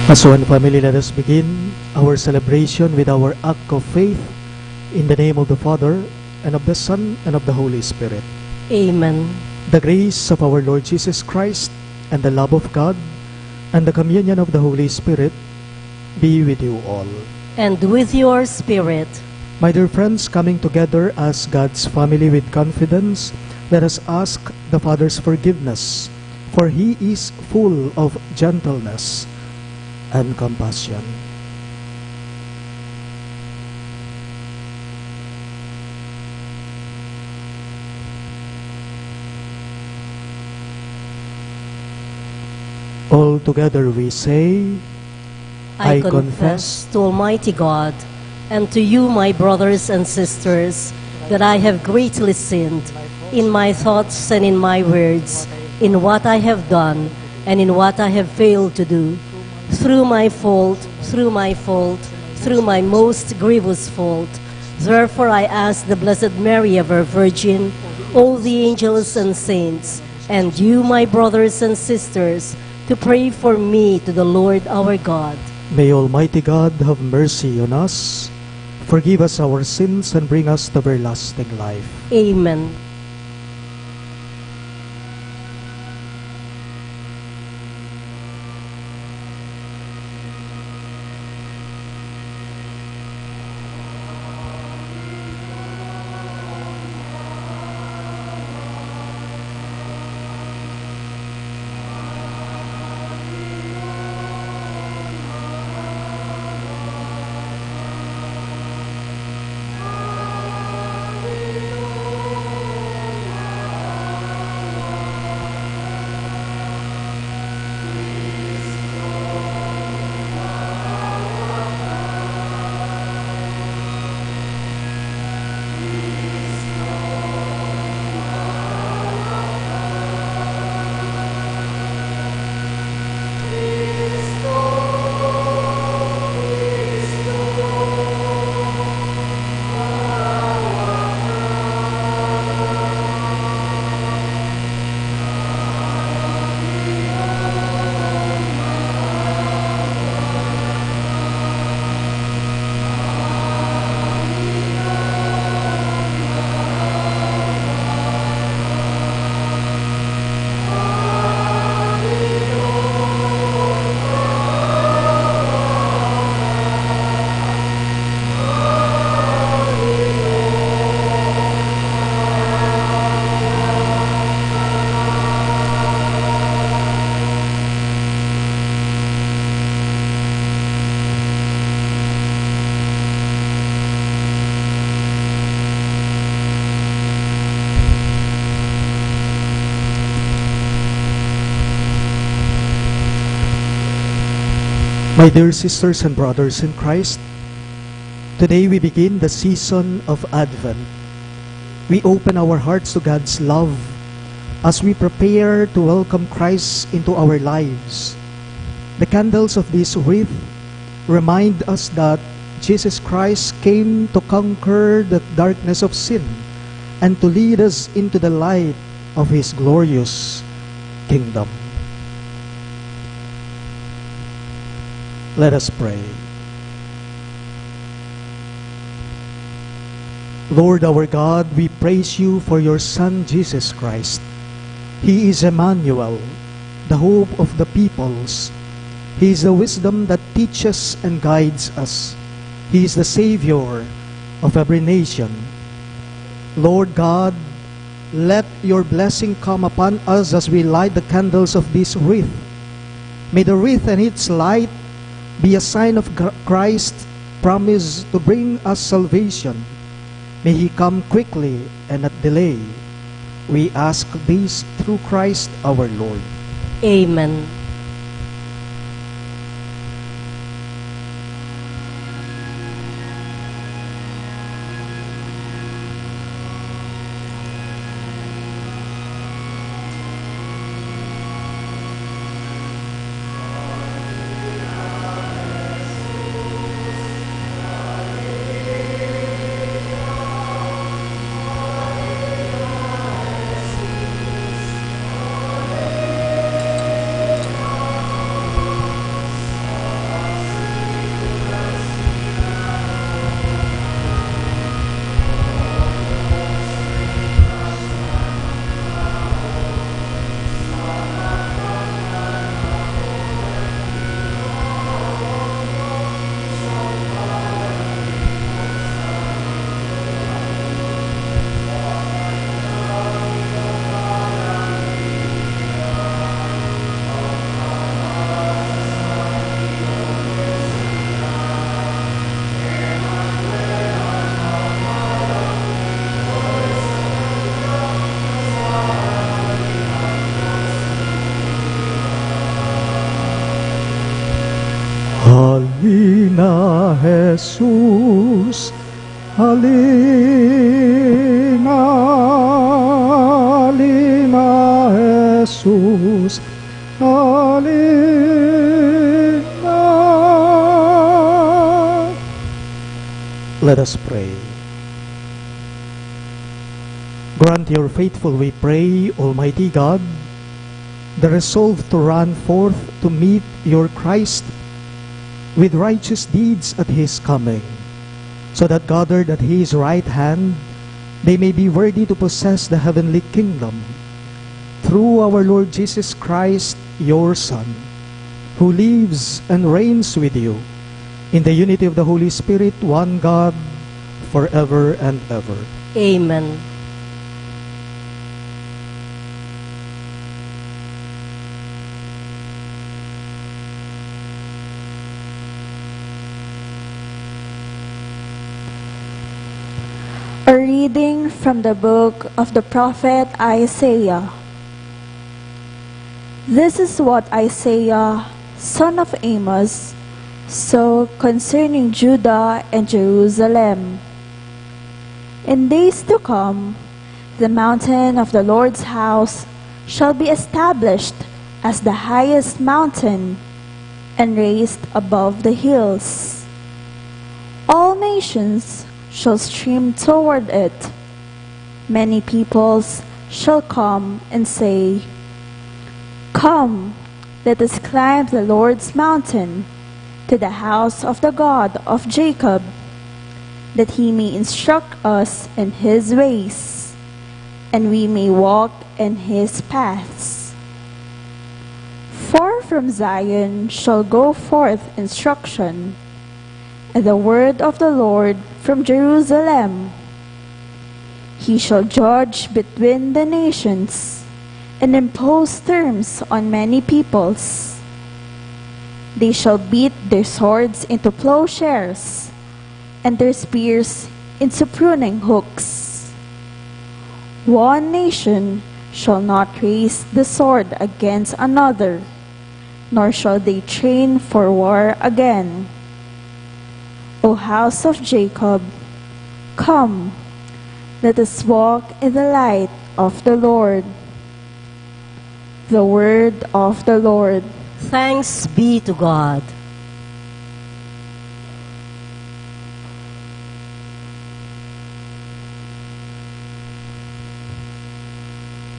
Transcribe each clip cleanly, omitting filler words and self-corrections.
As one family, let us begin our celebration with our act of faith in the name of the Father, and of the Son, and of the Holy Spirit. Amen. The grace of our Lord Jesus Christ, and the love of God, and the communion of the Holy Spirit be with you all. And with your spirit. My dear friends, coming together as God's family with confidence, let us ask the Father's forgiveness, for He is full of gentleness and compassion. All together we say, I confess to Almighty God and to you, my brothers and sisters, that I have greatly sinned in my thoughts and in my words, in what I have done and in what I have failed to do, through my fault, through my most grievous fault. Therefore I ask the Blessed Mary, ever Virgin, all the angels and saints, and you, my brothers and sisters, to pray for me to the Lord our God. May Almighty God have mercy on us, forgive us our sins, and bring us to everlasting life. Amen. My dear sisters and brothers in Christ, today we begin the season of Advent. We open our hearts to God's love as we prepare to welcome Christ into our lives. The candles of this wreath remind us that Jesus Christ came to conquer the darkness of sin and to lead us into the light of His glorious kingdom. Let us pray. Lord our God, we praise you for your Son, Jesus Christ. He is Emmanuel, the hope of the peoples. He is the wisdom that teaches and guides us. He is the Savior of every nation. Lord God, let your blessing come upon us as we light the candles of this wreath. May the wreath and its light be a sign of Christ's promise to bring us salvation. May He come quickly and not delay. We ask this through Christ our Lord. Amen. Halina Jesus, halina, halina Jesus, halina. Let us pray. Grant your faithful, we pray, Almighty God, the resolve to run forth to meet your Christ with righteous deeds at his coming, so that gathered at his right hand, they may be worthy to possess the heavenly kingdom. Through our Lord Jesus Christ, your Son, who lives and reigns with you in the unity of the Holy Spirit, one God, forever and ever. Amen. A reading from the book of the prophet Isaiah. This is what Isaiah, son of Amos, saw concerning Judah and Jerusalem. In days to come, the mountain of the Lord's house shall be established as the highest mountain and raised above the hills. All nations shall stream toward it. Many peoples shall come and say, Come, let us climb the Lord's mountain, to the house of the God of Jacob, that he may instruct us in his ways, and we may walk in his paths. For from Zion shall go forth instruction, and the word of the Lord from Jerusalem. He shall judge between the nations, and impose terms on many peoples. They shall beat their swords into plowshares, and their spears into pruning hooks. One nation shall not raise the sword against another, nor shall they train for war again. O house of Jacob, come, let us walk in the light of the Lord. The word of the Lord. Thanks be to God.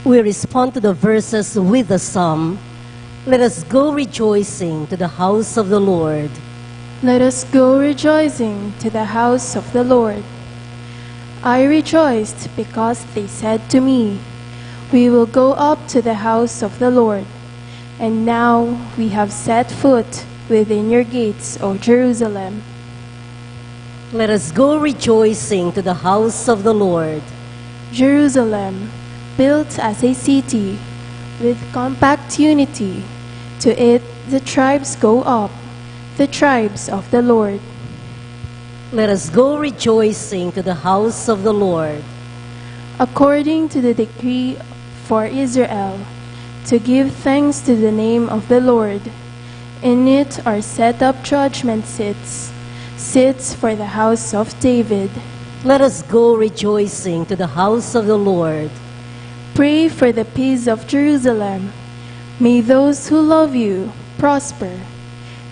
We respond to the verses with the psalm, Let us go rejoicing to the house of the Lord. Let us go rejoicing to the house of the Lord. I rejoiced because they said to me, We will go up to the house of the Lord. And now we have set foot within your gates, O Jerusalem. Let us go rejoicing to the house of the Lord. Jerusalem, built as a city, with compact unity, to it the tribes go up, the tribes of the Lord. Let us go rejoicing to the house of the Lord. According to the decree for Israel, to give thanks to the name of the Lord. In it are set up judgment seats, seats for the house of David. Let us go rejoicing to the house of the Lord. Pray for the peace of Jerusalem. May those who love you prosper.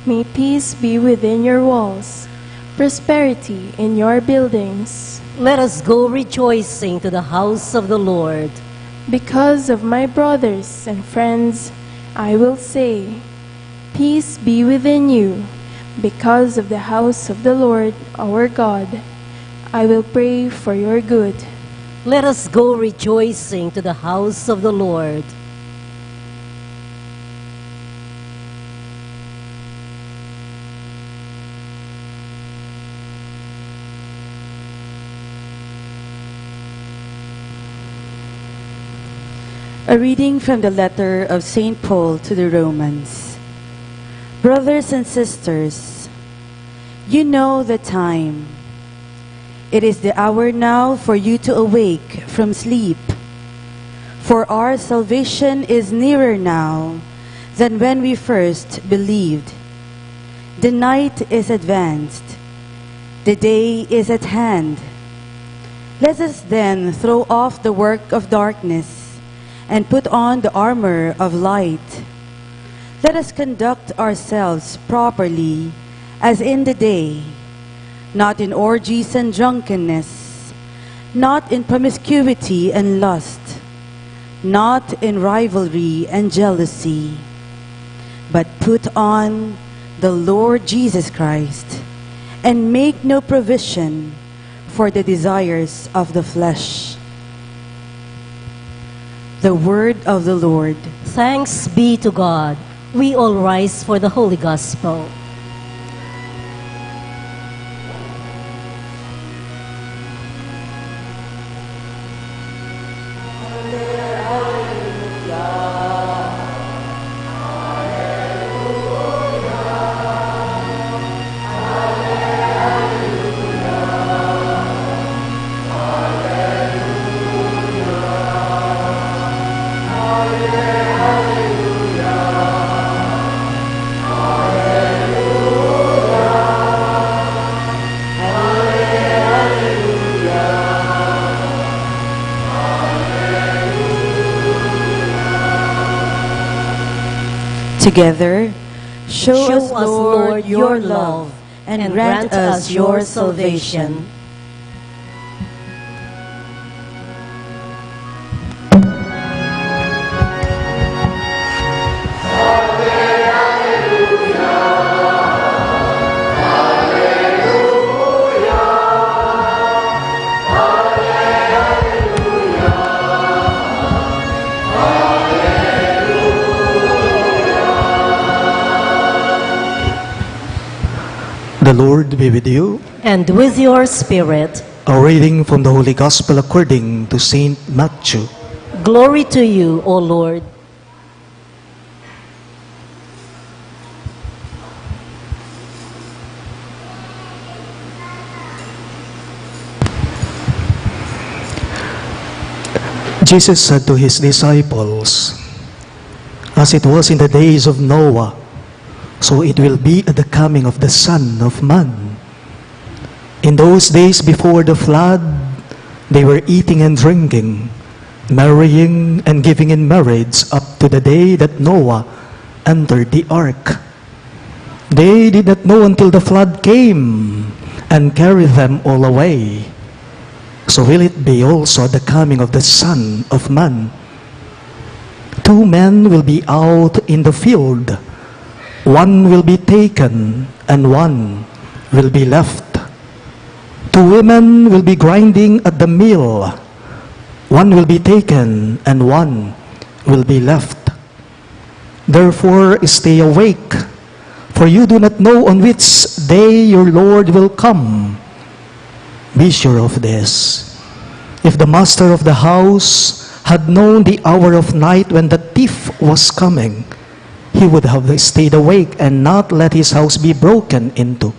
May peace be within your walls, prosperity in your buildings. Let us go rejoicing to the house of the Lord. Because of my brothers and friends, I will say, Peace be within you. Because of the house of the Lord our God, I will pray for your good. Let us go rejoicing to the house of the Lord. A reading from the letter of St. Paul to the Romans. Brothers and sisters, you know the time. It is the hour now for you to awake from sleep. For our salvation is nearer now than when we first believed. The night is advanced. The day is at hand. Let us then throw off the work of darkness and put on the armor of light. Let us conduct ourselves properly as in the day, not in orgies and drunkenness, not in promiscuity and lust, not in rivalry and jealousy, but put on the Lord Jesus Christ, and make no provision for the desires of the flesh. The word of the Lord. Thanks be to God. We all rise for the Holy Gospel. Together, show us, Show us, Lord, your love, and grant us your salvation. The Lord be with you. And with your spirit, A reading from the Holy Gospel according to Saint Matthew. glory to you, O Lord. Jesus said to his disciples, "As it was in the days of Noah, so it will be at the coming of the Son of Man. In those days before the flood, they were eating and drinking, marrying and giving in marriage up to the day that Noah entered the ark. They did not know until the flood came and carried them all away. So will it be also at the coming of the Son of Man. 2 men will be out in the field. One will be taken, and one will be left. 2 women will be grinding at the mill. One will be taken, and one will be left. Therefore stay awake, for you do not know on which day your Lord will come. Be sure of this. If the master of the house had known the hour of night when the thief was coming, he would have stayed awake and not let his house be broken into.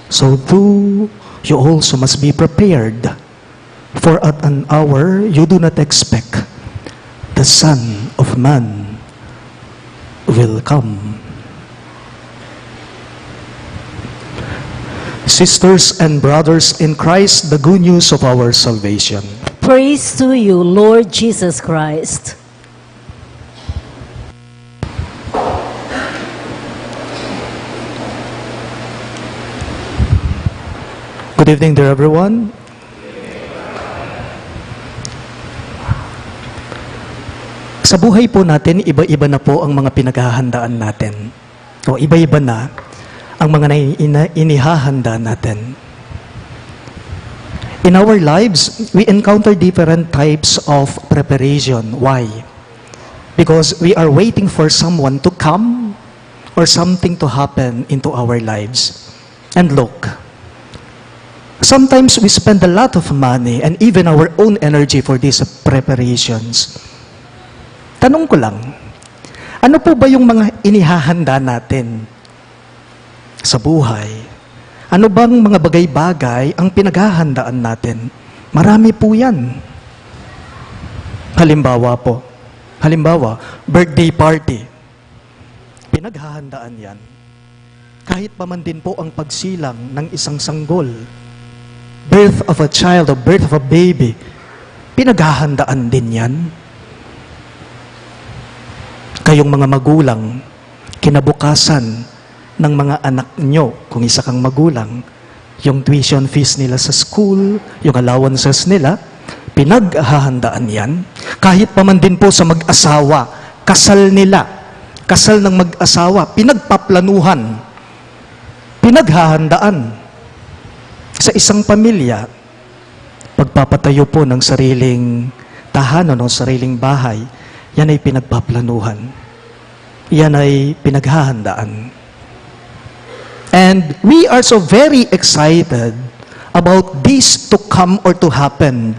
So too, you also must be prepared, for at an hour you do not expect the Son of Man will come." Sisters and brothers in Christ, the good news of our salvation. Praise to you, Lord Jesus Christ. Good evening, dear everyone. Sa buhay po natin, iba-iba na po ang mga pinaghahandaan natin. O iba-iba na ang mga inihahanda natin. In our lives, we encounter different types of preparation. Why? Because we are waiting for someone to come or something to happen into our lives. And look, sometimes we spend a lot of money and even our own energy for these preparations. Tanong ko lang, ano po ba yung mga inihahanda natin sa buhay? Ano bang mga bagay-bagay ang pinaghahandaan natin? Marami po yan. Halimbawa, birthday party. Pinaghahandaan yan. Kahit pa man din po ang pagsilang ng isang sanggol, birth of a child or birth of a baby, pinaghahandaan din yan. Kayong mga magulang, kinabukasan ng mga anak nyo, kung isa kang magulang, yung tuition fees nila sa school, yung allowances nila, pinaghahandaan yan. Kahit pa man din po sa mag-asawa, kasal nila, kasal ng mag-asawa, pinagpaplanuhan, pinaghahandaan. Sa isang pamilya, pagpapatayo po ng sariling tahanan o sariling bahay, yan ay pinagpaplanuhan. Yan ay pinaghahandaan. And we are so very excited about this to come or to happen.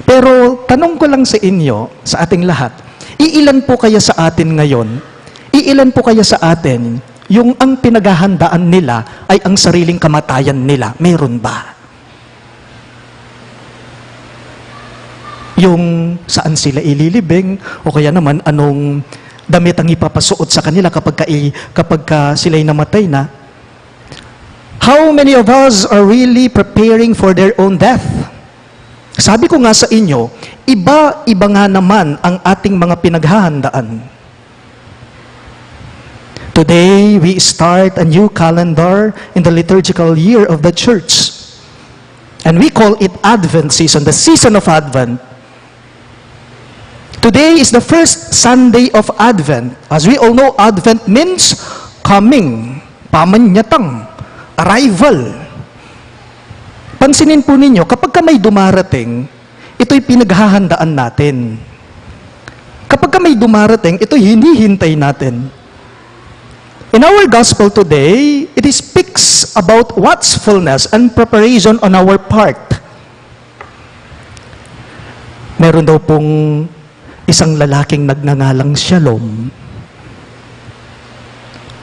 Pero tanong ko lang sa inyo, sa ating lahat, iilan po kaya sa atin ngayon, iilan po kaya sa atin, yung ang pinaghahandaan nila ay ang sariling kamatayan nila? Meron ba? Yung saan sila ililibing, o kaya naman anong damit ang ipapasuot sa kanila kapag sila'y namatay na. How many of us are really preparing for their own death? Sabi ko nga sa inyo, iba-iba nga naman ang ating mga pinaghahandaan. Today, we start a new calendar in the liturgical year of the church. And we call it Advent season, the season of Advent. Today is the first Sunday of Advent. As we all know, Advent means coming, pamanyatang, arrival. Pansinin po ninyo, kapag may dumarating, ito'y pinaghahandaan natin. Kapag may dumarating, ito'y hinihintay natin. In our gospel today, it speaks about watchfulness and preparation on our part. Meron daw pong isang lalaking nagngangalang Shalom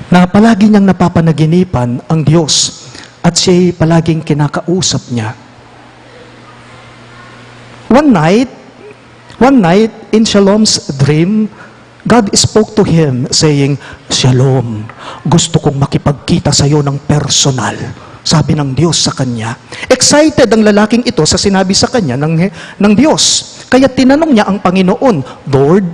na palagi niyang napapanaginipan ang Diyos at siya'y palaging kinakausap niya. One night in Shalom's dream, God spoke to him saying, Shalom, gusto kong makipagkita sa iyo ng personal. Sabi ng Diyos sa kanya. Excited ang lalaking ito sa sinabi sa kanya ng Diyos. Kaya tinanong niya ang Panginoon, Lord,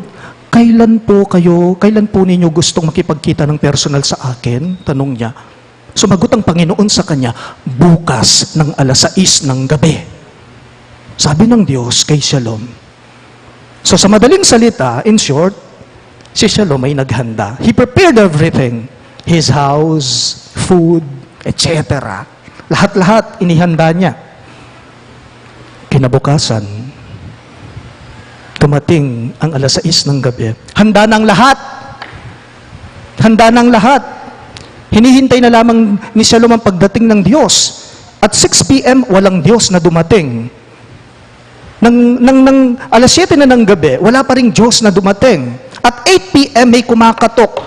kailan po ninyo gustong makipagkita ng personal sa akin? Tanong niya. Sumagot ang Panginoon sa kanya, bukas ng 6:00 ng gabi. Sabi ng Diyos kay Shalom. So sa madaling salita, in short, si Shalom ay naghanda. He prepared everything. His house, food, etc. Lahat-lahat inihanda niya. Kinabukasan, tumating ang 6:00 ng gabi. Handa ng lahat. Handa ng lahat. Hinihintay na lamang ni Shalom ang pagdating ng Diyos. At 6 p.m., walang Diyos na dumating. Nang 7:00 na ng gabi, wala pa ring Diyos na dumating. At 8 p.m. may kumakatok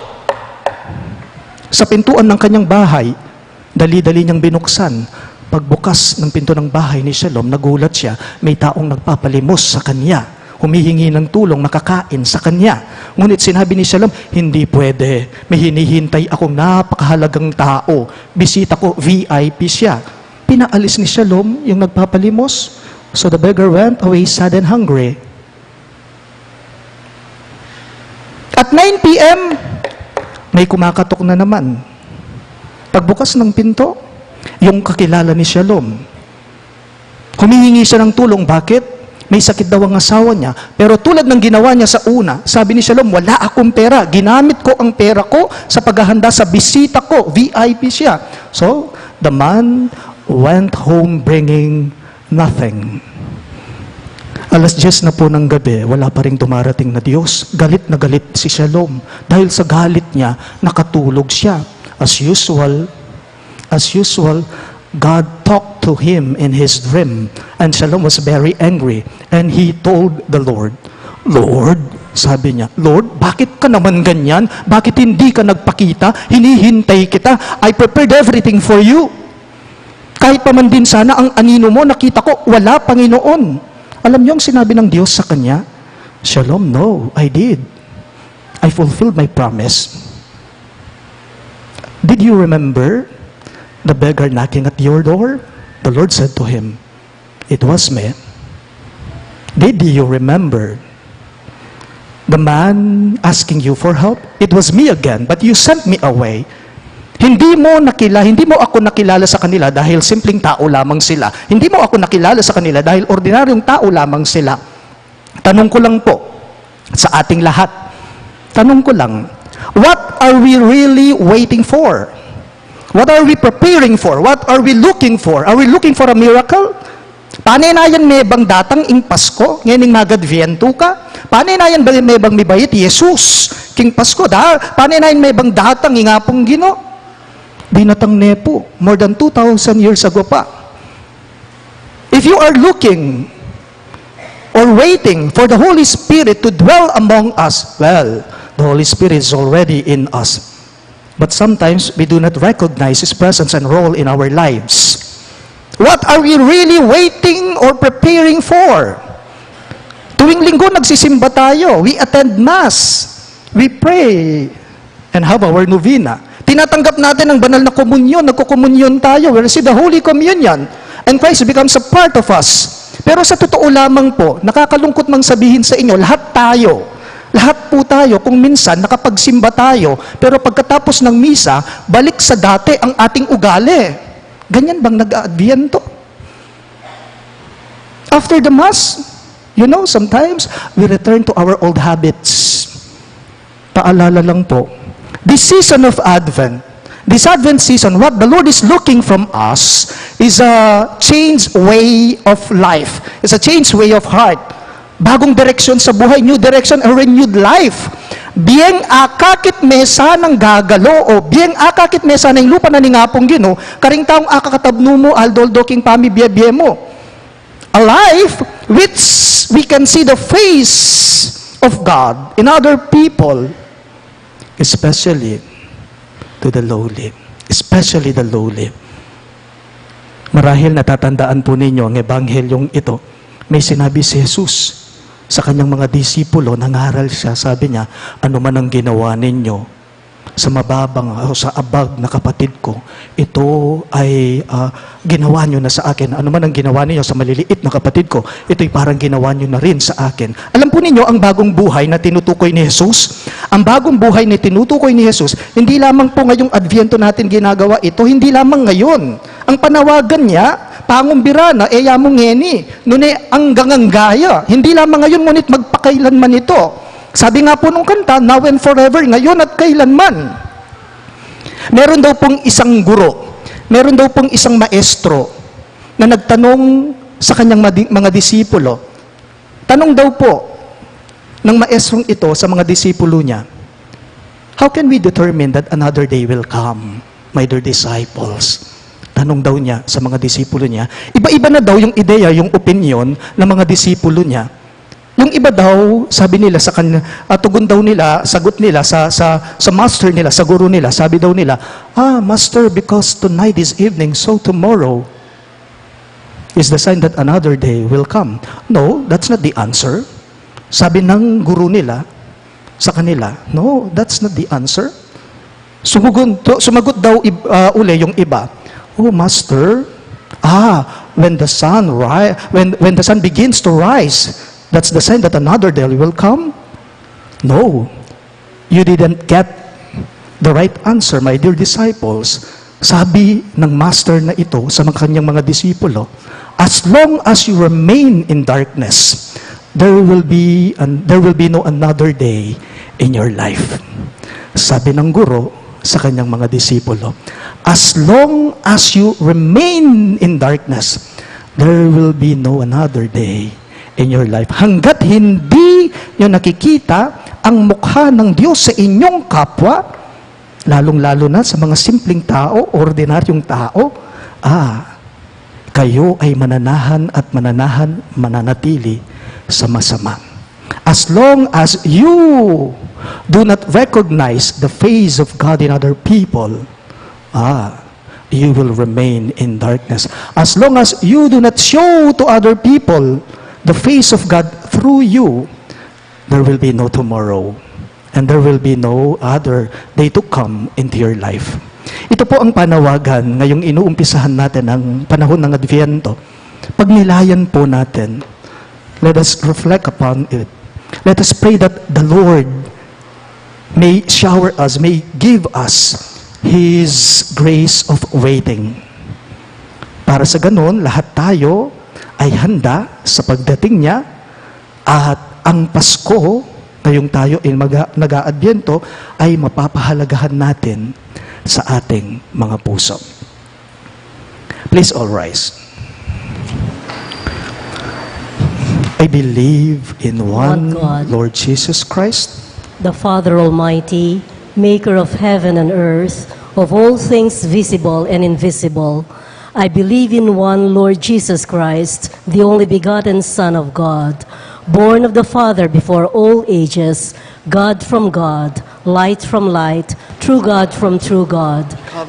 sa pintuan ng kanyang bahay. Dali-dali niyang binuksan. Pagbukas ng pinto ng bahay ni Shalom, nagulat siya, may taong nagpapalimos sa kanya. Humihingi ng tulong, makakain sa kanya. Ngunit sinabi ni Shalom, hindi pwede. May hinihintay akong napakahalagang tao. Bisita ko, VIP siya. Pinaalis ni Shalom yung nagpapalimos. So the beggar went away sad and hungry. At 9 p.m., may kumakatok na naman. Pagbukas ng pinto, yung kakilala ni Shalom. Humihingi siya ng tulong. Bakit? May sakit daw ang asawa niya. Pero tulad ng ginawa niya sa una, sabi ni Shalom, wala akong pera. Ginamit ko ang pera ko sa paghahanda sa bisita ko. VIP siya. So, the man went home bringing nothing. 10:00 na po ng gabi, wala pa rin dumarating na Diyos. Galit na galit si Shalom. Dahil sa galit niya, nakatulog siya. As usual, God talked to him in his dream. And Shalom was very angry. And he told the Lord, Lord, sabi niya, Lord, bakit ka naman ganyan? Bakit hindi ka nagpakita? Hinihintay kita. I prepared everything for you. Kahit pa man din sana ang anino mo, nakita ko, wala Panginoon. Alam niyo ang sinabi ng Diyos sa kanya? Shalom, no, I did. I fulfilled my promise. Did you remember the beggar knocking at your door? The Lord said to him, "It was me." Did you remember the man asking you for help? "It was me again, but you sent me away." Hindi mo ako nakilala sa kanila dahil simpleng tao lamang sila. Hindi mo ako nakilala sa kanila dahil ordinaryong tao lamang sila. Tanong ko lang po, sa ating lahat, tanong ko lang, what are we really waiting for? What are we preparing for? What are we looking for? Are we looking for a miracle? Panay na yan may bang datang ing Pasko? Ngayon magadviento ka? Panay na yan may bang mibayit? Jesus, king Pasko. Panay na yan may bang datang ingapong Gino? Binatang nepo, more than 2,000 years ago pa. If you are looking or waiting for the Holy Spirit to dwell among us, well, the Holy Spirit is already in us. But sometimes we do not recognize His presence and role in our lives. What are we really waiting or preparing for? Tuwing linggo nagsisimba tayo, we attend Mass, we pray, and have our novena. Tinatanggap natin ang banal na komunyon, nagkukomunyon tayo, we receive the Holy Communion, and Christ becomes a part of us. Pero sa totoo lamang po, nakakalungkot mang sabihin sa inyo, lahat po tayo, kung minsan nakapagsimba tayo, pero pagkatapos ng misa, balik sa dati ang ating ugali. Ganyan bang nag-aadbyento? After the Mass, sometimes we return to our old habits. Paalala lang po, this season of Advent, this Advent season, what the Lord is looking from us is a changed way of life. It's a changed way of heart. Bagong direksyon sa buhay, new direction, a renewed life. Bieng akakit mesa ng gagalo, o bieng akakit mesa ng lupa na ningapong Gino, karing taong akakatabno mo, aldoldo king pami biye mo. A life which we can see the face of God in other people, especially to the lowly. Especially the lowly. Marahil natatandaan po ninyo ang ebanghelyong ito. May sinabi si Jesus sa kanyang mga disipulo, nangaral siya, sabi niya, ano man ang ginawa ninyo sa mababang o sa abag na kapatid ko, ito ay ginawa nyo na sa akin. Ano man ang ginawa ninyo sa maliliit na kapatid ko, ito'y parang ginawa nyo na rin sa akin. Alam po ninyo, ang bagong buhay na tinutukoy ni Jesus, ang bagong buhay na tinutukoy ni Jesus, hindi lamang po ngayong Adviento natin ginagawa ito, hindi lamang ngayon. Ang panawagan niya, pangumbirana, yamong ngeni, nune ang ganganggaya. Hindi lamang ngayon, ngunit magpakailanman ito. Sabi nga po nung kanta, now and forever, ngayon at kailanman. Meron daw pong isang guro, meron daw pong isang maestro na nagtanong sa kanyang mga disipulo. Tanong daw po ng maestrong ito sa mga disipulo niya, how can we determine that another day will come, my dear disciples? Tanong daw niya sa mga disipulo niya. Iba-iba na daw yung ideya, yung opinion ng mga disipulo niya. Yung iba daw, sabi nila sa kanya, tugon daw nila, sagot nila sa master nila, sa guru nila, sabi daw nila, master, because tonight is evening, so tomorrow is the sign that another day will come. No, that's not the answer. Sabi ng guru nila sa kanila, no, that's not the answer. Sumagot daw uli yung iba, oh, master, when the sun begins to rise, that's the sign that another day will come? No, you didn't get the right answer, my dear disciples. Sabi ng master na ito sa kanyang mga disipulo, as long as you remain in darkness, there will be no another day in your life. Sabi ng guro sa kanyang mga disipulo, as long as you remain in darkness, there will be no another day in your life. Hanggat hindi nyo nakikita ang mukha ng Diyos sa inyong kapwa, lalong-lalo na sa mga simpleng tao, ordinaryong tao, kayo ay mananatili sa masama. As long as you do not recognize the face of God in other people, you will remain in darkness. As long as you do not show to other people the face of God through you, there will be no tomorrow, and there will be no other day to come into your life. Ito po ang panawagan ngayong inuumpisahan natin ang panahon ng Adviento. Pagnilayan po natin. Let us reflect upon it. Let us pray that the Lord may shower us, may give us His grace of waiting. Para sa ganon, lahat tayo ay handa sa pagdating niya at ang Pasko, ngayong tayo ay nag-aadbyento, ay mapapahalagahan natin sa ating mga puso. Please all rise. I believe in one God, Lord Jesus Christ, the Father Almighty, maker of heaven and earth, of all things visible and invisible. I believe in one Lord Jesus Christ, the only begotten Son of God, born of the Father before all ages, God from God, light from light, true God from true God,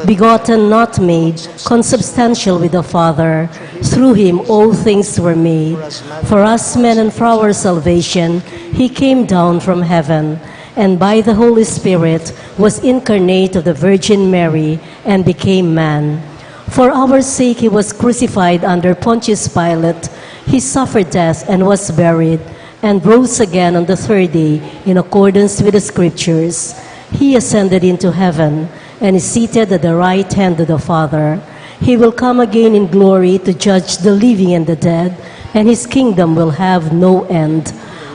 begotten, not made, consubstantial with the Father. Through him all things were made. For us men and for our salvation, he came down from heaven, and by the Holy Spirit was incarnate of the Virgin Mary and became man. For our sake he was crucified under Pontius Pilate. He suffered death and was buried, and rose again on the third day in accordance with the Scriptures. He ascended into heaven and is seated at the right hand of the Father. He will come again in glory to judge the living and the dead, and his kingdom will have no end.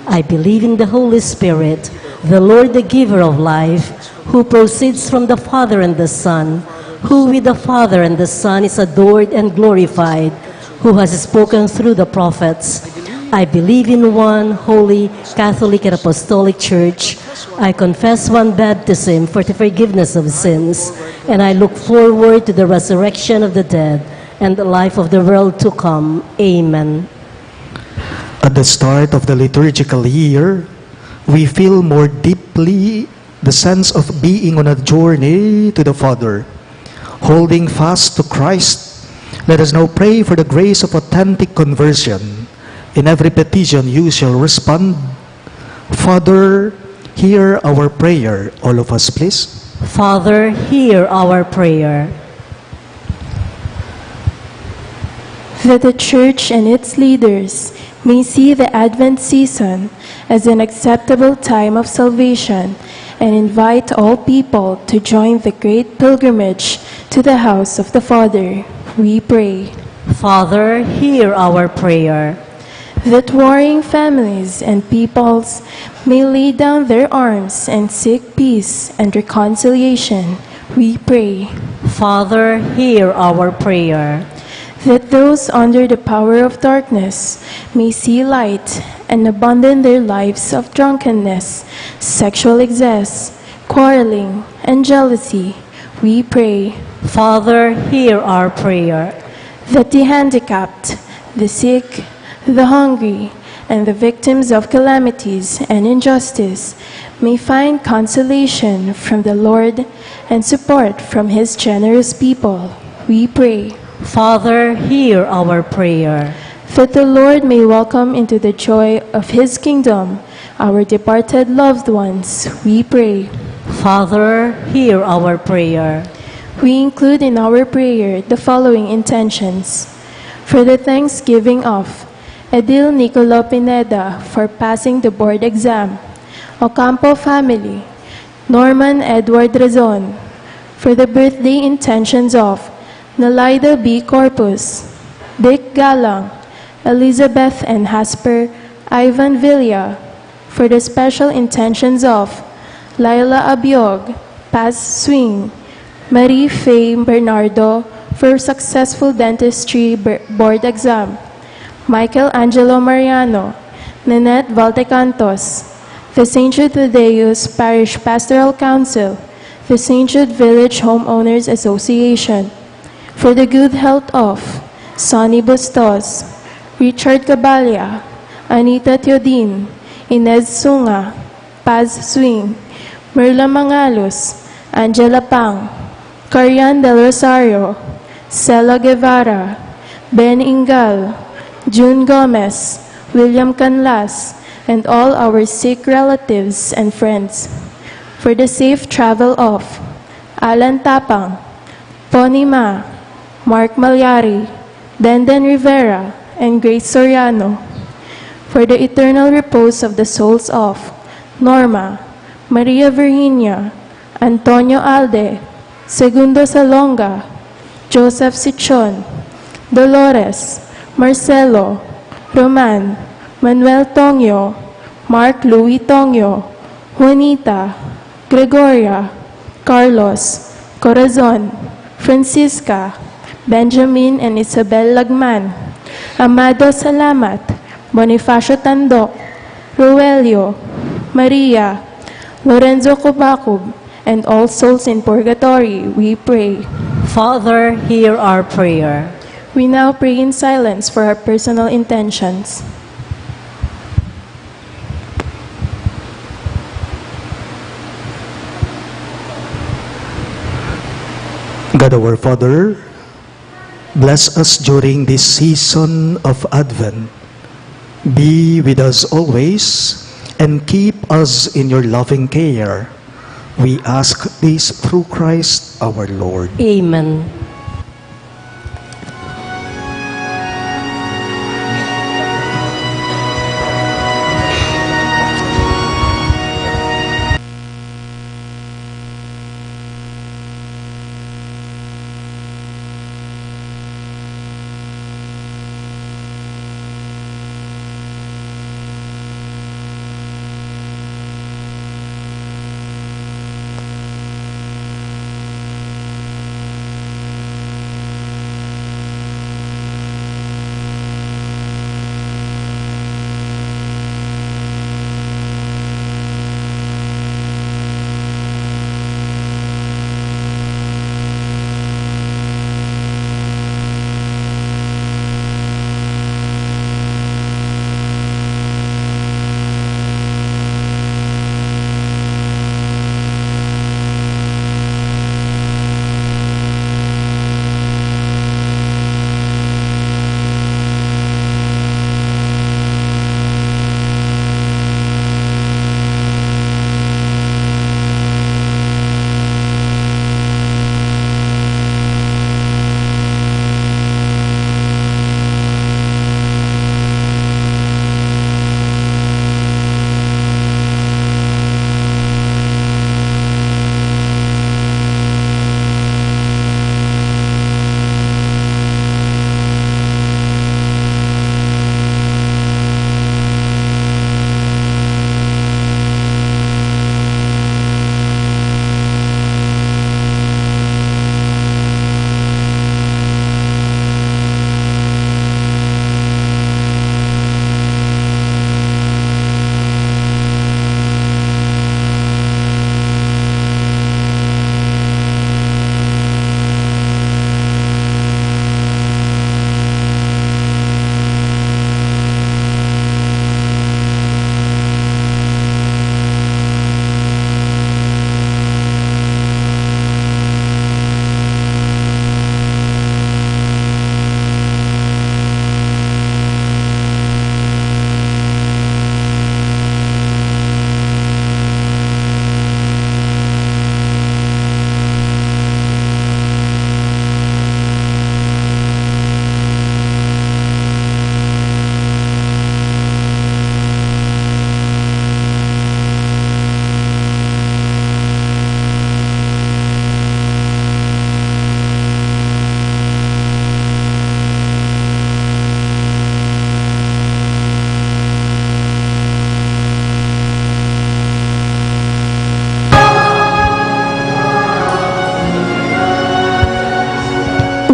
I believe in the Holy Spirit, the Lord, the giver of life, who proceeds from the Father and the Son, who with the Father and the Son is adored and glorified, who has spoken through the prophets. I believe in one holy, Catholic and Apostolic Church. I confess one baptism for the forgiveness of sins, and I look forward to the resurrection of the dead and the life of the world to come. Amen. At the start of the liturgical year, we feel more deeply the sense of being on a journey to the Father. Holding fast to Christ, let us now pray for the grace of authentic conversion. In every petition you shall respond, Father, hear our prayer. All of us, please. Father, hear our prayer. That the Church and its leaders may see the Advent season as an acceptable time of salvation and invite all people to join the great pilgrimage to the house of the Father, we pray. Father, hear our prayer. That warring families and peoples may lay down their arms and seek peace and reconciliation, we pray. Father, hear our prayer. That those under the power of darkness may see light and abandon their lives of drunkenness, sexual excess, quarreling, and jealousy, we pray. Father, hear our prayer. That the handicapped, the sick, the hungry, and the victims of calamities and injustice may find consolation from the Lord and support from his generous people, we pray. Father, hear our prayer. That the Lord may welcome into the joy of his kingdom our departed loved ones, we pray. Father, hear our prayer. We include in our prayer the following intentions. For the thanksgiving of Edil Nicolo Pineda for passing the board exam, Ocampo family, Norman Edward Rezon, for the birthday intentions of Nalaida B. Corpus, Dick Galang, Elizabeth and Hasper Ivan Villa, for the special intentions of Laila Abiog, Paz Swing, Marie Faye Bernardo for successful dentistry board exam, Michael Angelo Mariano, Nanette Valtecantos, the St. Jude Thaddeus Parish Pastoral Council, the St. Jude Village Homeowners Association, for the good health of Sonny Bustos, Richard Cabalia, Anita Teodin, Inez Sunga, Paz Swing, Merla Mangalos, Angela Pang, Carian Del Rosario, Cela Guevara, Ben Ingal, June Gomez, William Canlas, and all our sick relatives and friends. For the safe travel of Alan Tapang, Ponima, Mark Malyari, Denden Rivera, and Grace Soriano, for the eternal repose of the souls of Norma, Maria Virginia, Antonio Alde, Segundo Salonga, Joseph Sichon, Dolores, Marcelo, Roman, Manuel Tongyo, Mark Louis Tongyo, Juanita, Gregoria, Carlos, Corazon, Francisca, Benjamin and Isabel Lagman, Amado Salamat, Bonifacio Tandok, Roelio, Maria, Lorenzo Cobacub, and all souls in purgatory, we pray. Father, hear our prayer. We now pray in silence for our personal intentions. God our Father, bless us during this season of Advent. Be with us always and keep us in your loving care. We ask this through Christ our Lord. Amen.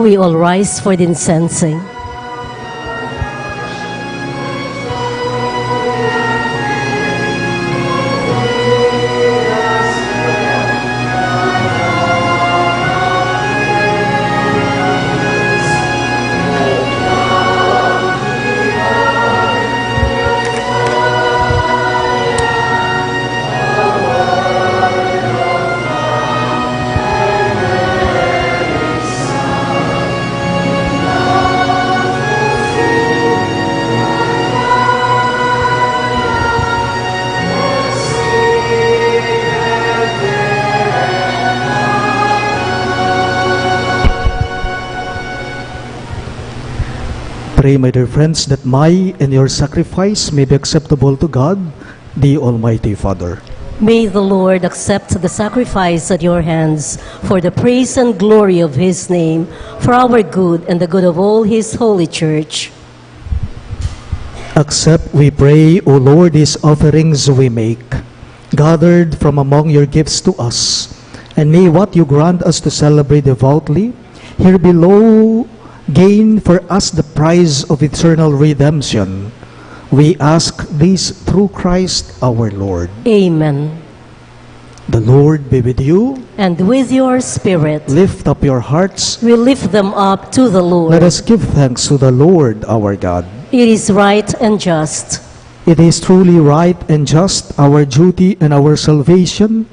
We all rise for the incensing. Pray, my dear friends, that my and your sacrifice may be acceptable to God, the Almighty Father. May the Lord accept the sacrifice at your hands for the praise and glory of his name, for our good and the good of all his holy church. Accept, we pray, O Lord, these offerings we make, gathered from among your gifts to us, and may what you grant us to celebrate devoutly here below gain for us the prize of eternal redemption. We ask this through Christ our Lord. Amen. The Lord be with you. And with your spirit, Lift up your hearts. we lift them up to the Lord. Let us give thanks to the Lord our God. It is right and just. It is truly right and just, our duty and our salvation,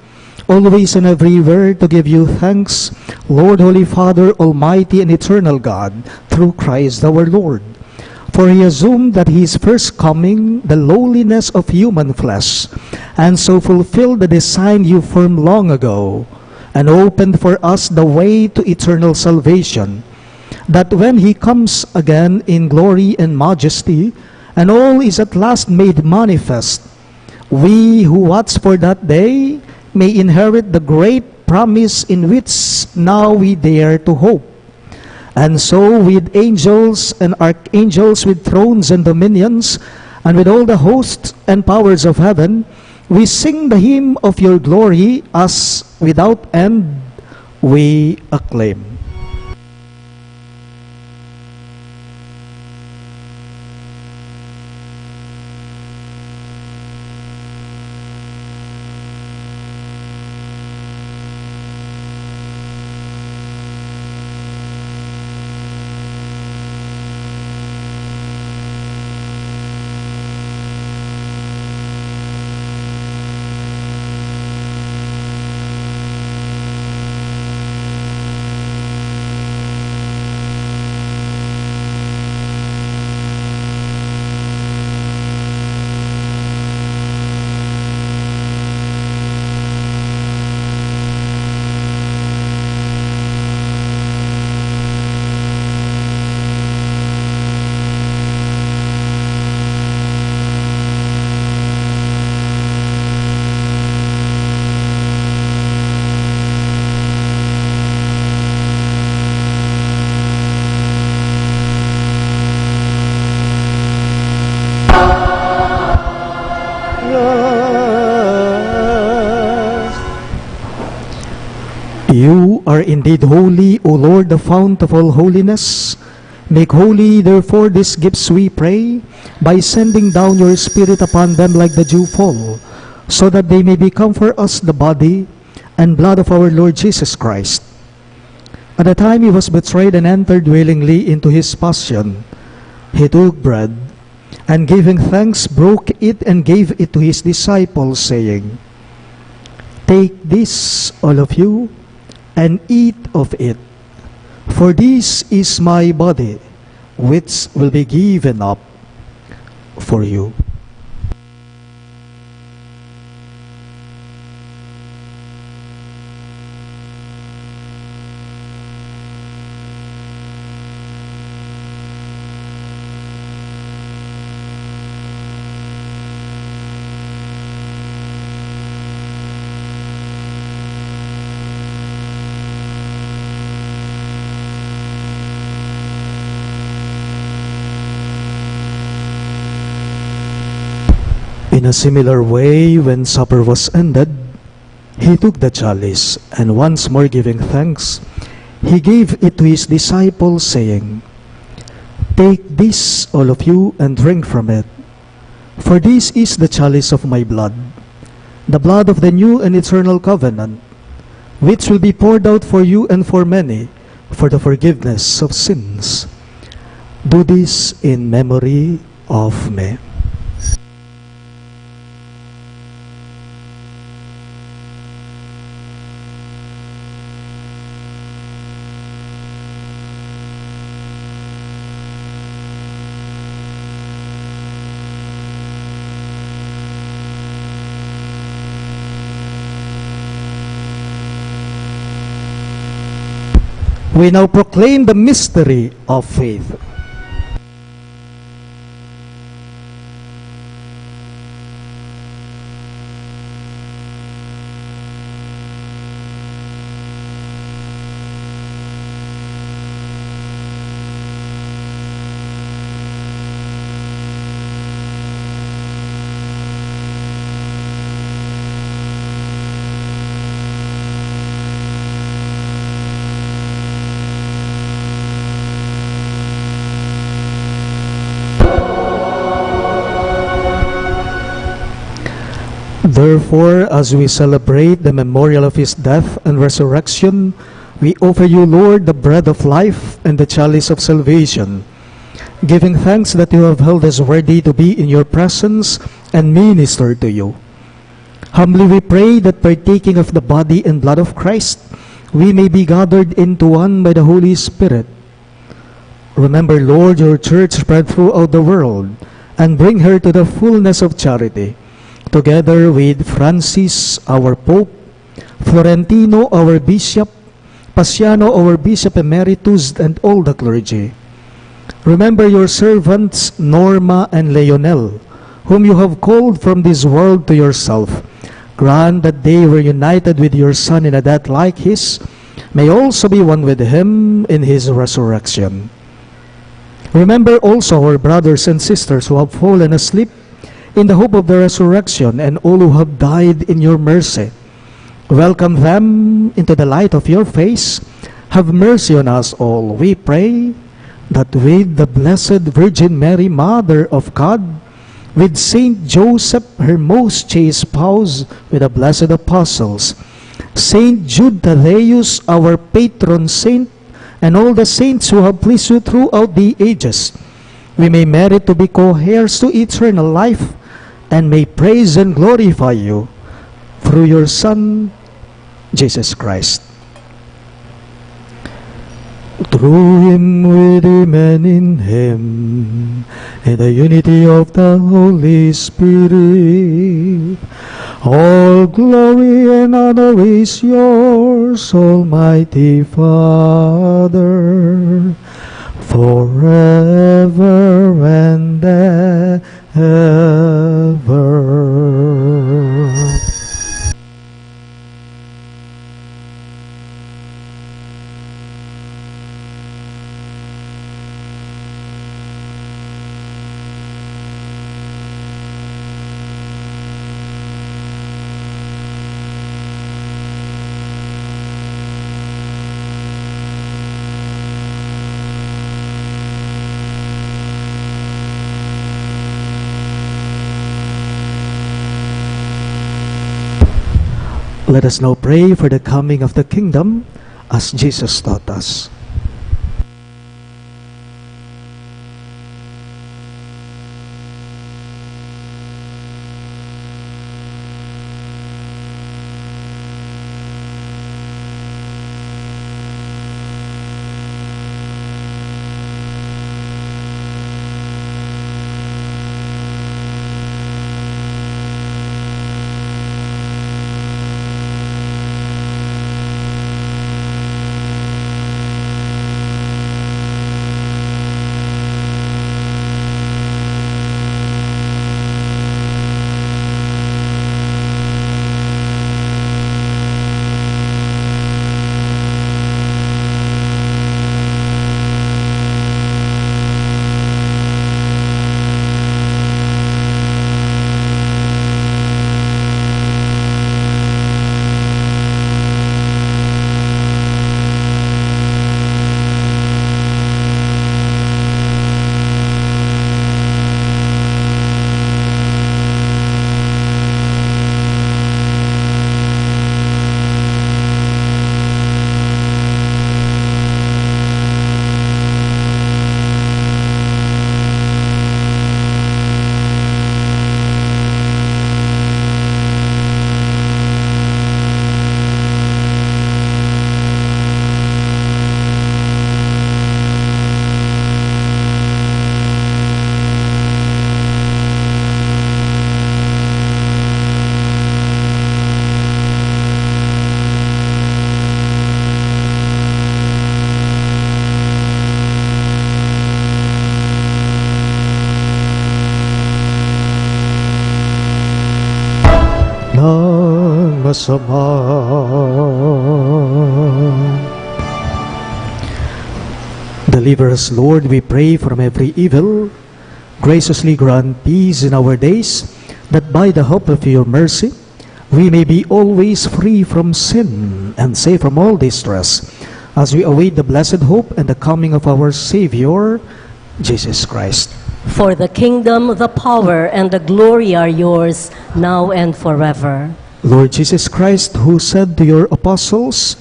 always and everywhere to give you thanks, Lord, Holy Father, Almighty and Eternal God, through Christ our Lord. For he assumed that his first coming, the lowliness of human flesh, and so fulfilled the design you formed long ago, and opened for us the way to eternal salvation, that when he comes again in glory and majesty, and all is at last made manifest, we who watch for that day may inherit the great promise in which now we dare to hope. And so with angels and archangels, with thrones and dominions, and with all the hosts and powers of heaven, we sing the hymn of your glory as without end we acclaim. You are indeed holy, O Lord, the fount of all holiness. Make holy, therefore, these gifts, we pray, by sending down your Spirit upon them like the dewfall, so that they may become for us the body and blood of our Lord Jesus Christ. At the time he was betrayed and entered willingly into his passion, he took bread, and giving thanks, broke it and gave it to his disciples, saying, "Take this, all of you, and eat of it, for this is my body, which will be given up for you." In a similar way, when supper was ended, he took the chalice, and once more giving thanks, he gave it to his disciples, saying, "Take this, all of you, and drink from it, for this is the chalice of my blood, the blood of the new and eternal covenant, which will be poured out for you and for many, for the forgiveness of sins. Do this in memory of me." We now proclaim the mystery of faith. Therefore, as we celebrate the memorial of his death and resurrection, we offer you, Lord, the bread of life and the chalice of salvation, giving thanks that you have held us worthy to be in your presence and minister to you. Humbly we pray that partaking of the body and blood of Christ, we may be gathered into one by the Holy Spirit. Remember, Lord, your church spread throughout the world, and bring her to the fullness of charity, together with Francis, our Pope, Florentino, our Bishop, Pasiano, our Bishop Emeritus, and all the clergy. Remember your servants, Norma and Leonel, whom you have called from this world to yourself. Grant that they were united with your Son in a death like his, may also be one with him in his resurrection. Remember also our brothers and sisters who have fallen asleep in the hope of the resurrection, and all who have died in your mercy. Welcome them into the light of your face. Have mercy on us all, we pray, that with the Blessed Virgin Mary, Mother of God, with Saint Joseph, her most chaste spouse, with the blessed apostles, Saint Jude Thaddeus, our patron saint, and all the saints who have pleased you throughout the ages, we may merit to be co-heirs to eternal life, and may praise and glorify you through your Son, Jesus Christ. Through him, with him, and in him, in the unity of the Holy Spirit, all glory and honor is yours, Almighty Father, forever and ever. Let us now pray for the coming of the kingdom as Jesus taught us. Masama. Deliver us, Lord, we pray, from every evil. Graciously grant peace in our days, that by the hope of your mercy, we may be always free from sin and safe from all distress, as we await the blessed hope and the coming of our Savior, Jesus Christ. For the kingdom, the power, and the glory are yours, now and forever. Lord Jesus Christ, who said to your apostles,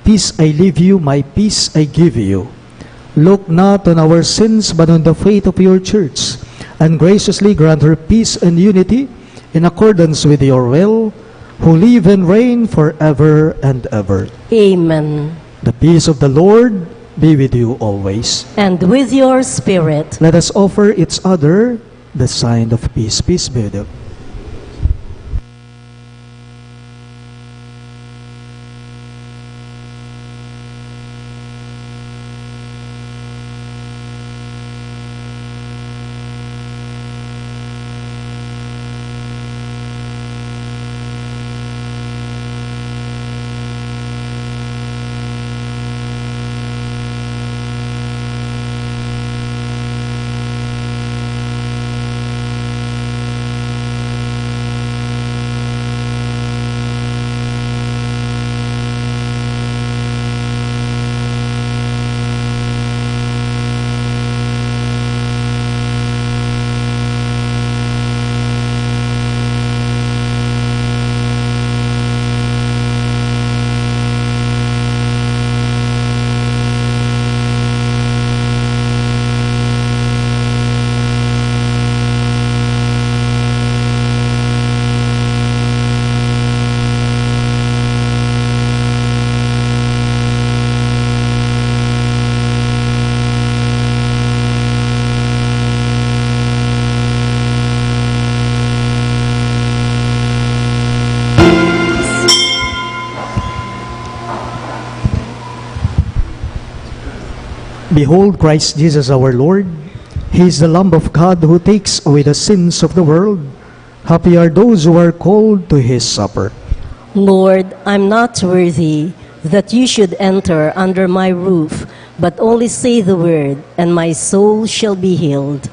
"Peace I leave you, my peace I give you," look not on our sins, but on the faith of your church, and graciously grant her peace and unity in accordance with your will, who live and reign forever and ever. Amen. The peace of the Lord be with you always. And with your spirit. Let us offer each other the sign of peace. Peace be with you. Behold Christ Jesus our Lord. He is the Lamb of God who takes away the sins of the world. Happy are those who are called to his supper. Lord, I'm not worthy that you should enter under my roof, but only say the word, and my soul shall be healed.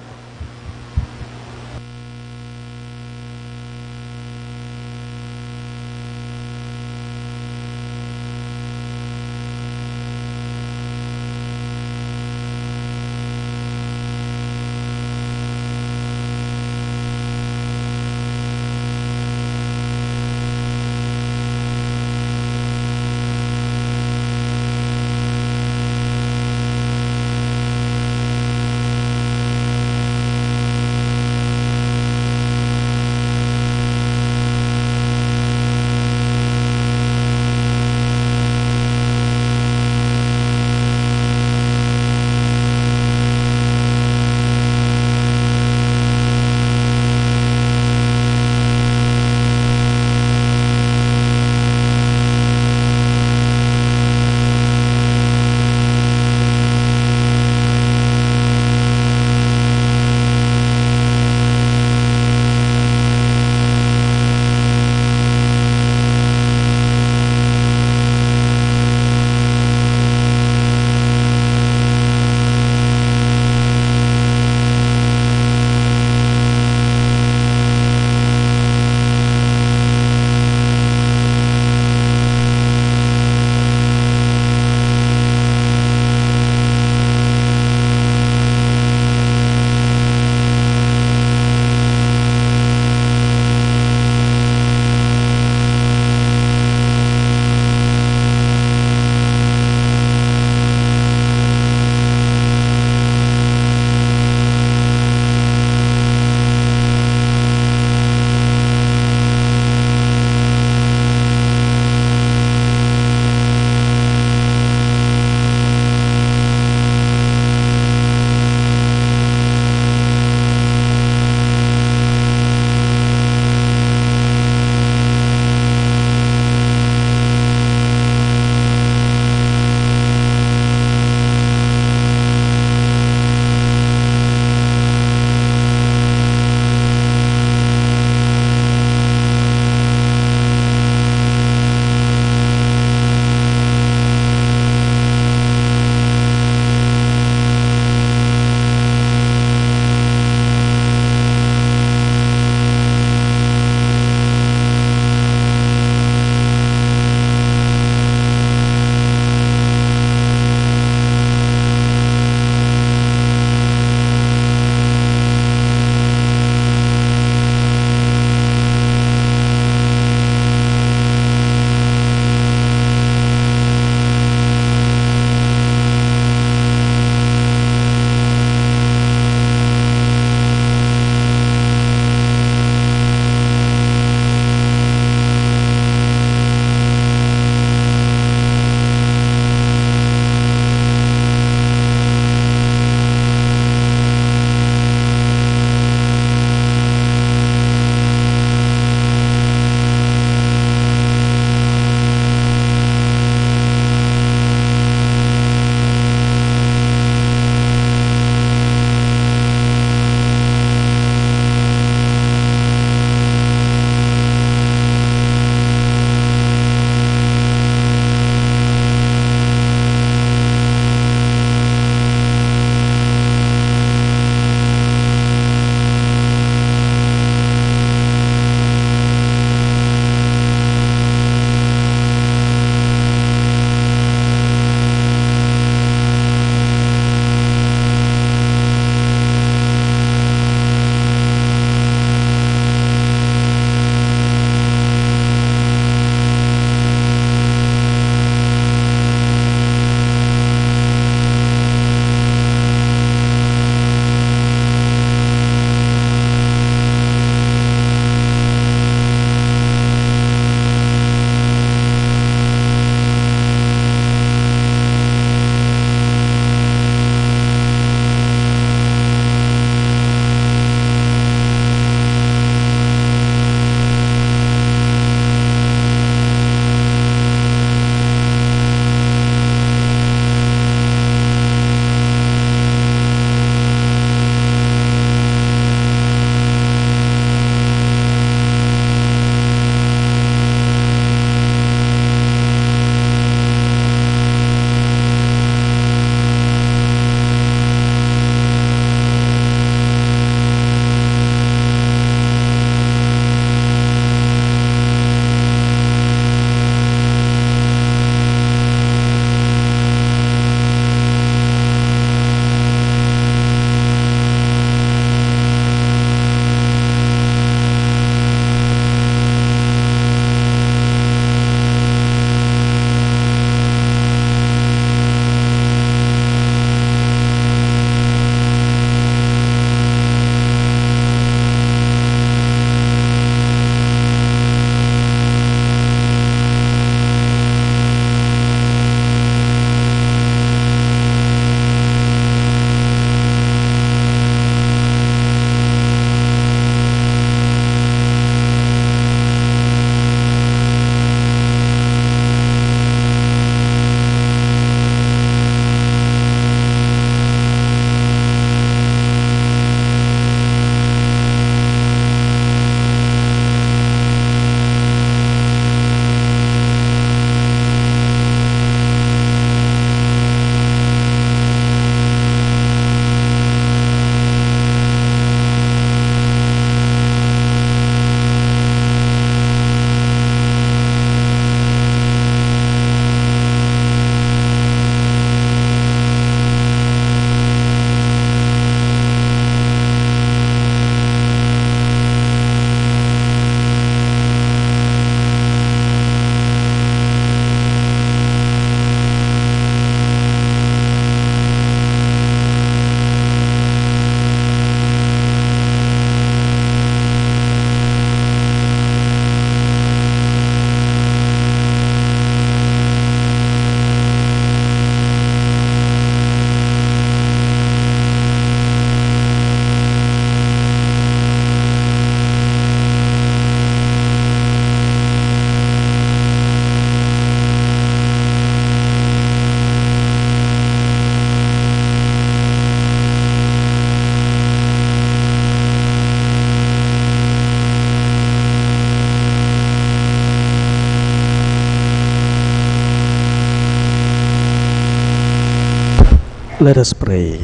Let us pray.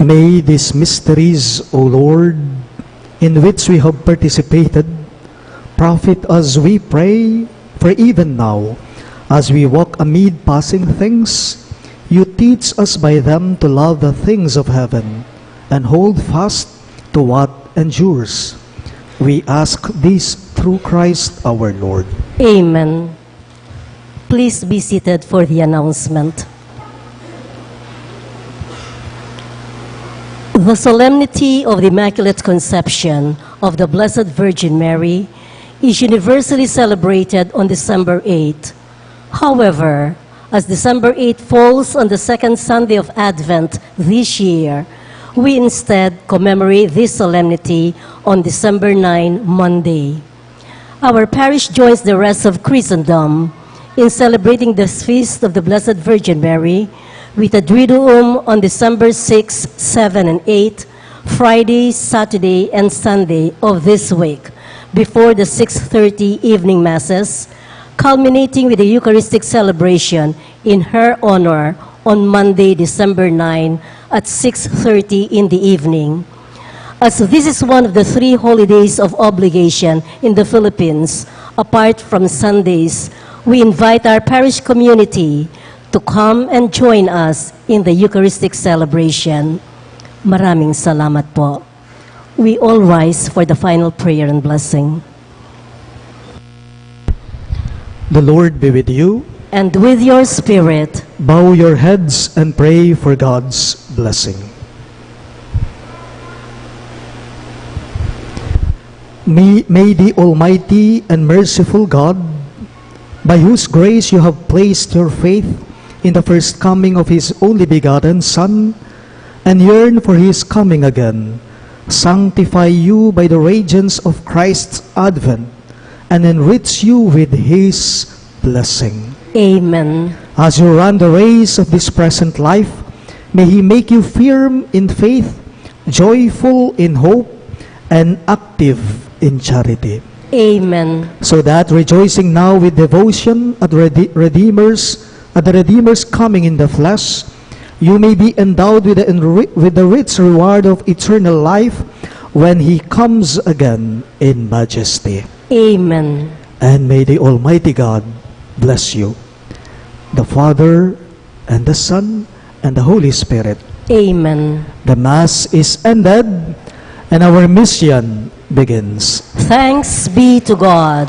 May these mysteries, O Lord, in which we have participated, profit us, we pray, for even now, as we walk amid passing things, you teach us by them to love the things of heaven and hold fast to what endures. We ask this through Christ our Lord. Amen. Please be seated for the announcement. The solemnity of the Immaculate Conception of the Blessed Virgin Mary is universally celebrated on December 8. However, as December 8 falls on the second Sunday of Advent this year, we instead commemorate this solemnity on December 9, Monday. Our parish joins the rest of Christendom in celebrating the feast of the Blessed Virgin Mary with a Triduum on December 6, 7, and 8, Friday, Saturday, and Sunday of this week, before the 6:30 evening masses, culminating with the Eucharistic celebration in her honor on Monday, December 9 at 6:30 in the evening. As this is one of the 3 holidays of obligation in the Philippines, apart from Sundays, we invite our parish community to come and join us in the Eucharistic celebration. Maraming salamat po. We all rise for the final prayer and blessing. The Lord be with you. And with your spirit, Bow your heads and pray for God's blessing. May the Almighty and merciful God, by whose grace you have placed your faith in the first coming of His only begotten Son, and yearn for His coming again, sanctify you by the radiance of Christ's advent, and enrich you with His blessing. Amen. As you run the race of this present life, may He make you firm in faith, joyful in hope, and active in charity. Amen. So that, rejoicing now with devotion at the Redeemer's coming in the flesh, you may be endowed with the rich reward of eternal life when He comes again in majesty. Amen. And may the Almighty God bless you, the Father, and the Son, and the Holy Spirit. Amen. The Mass is ended, and our mission begins. Thanks be to God.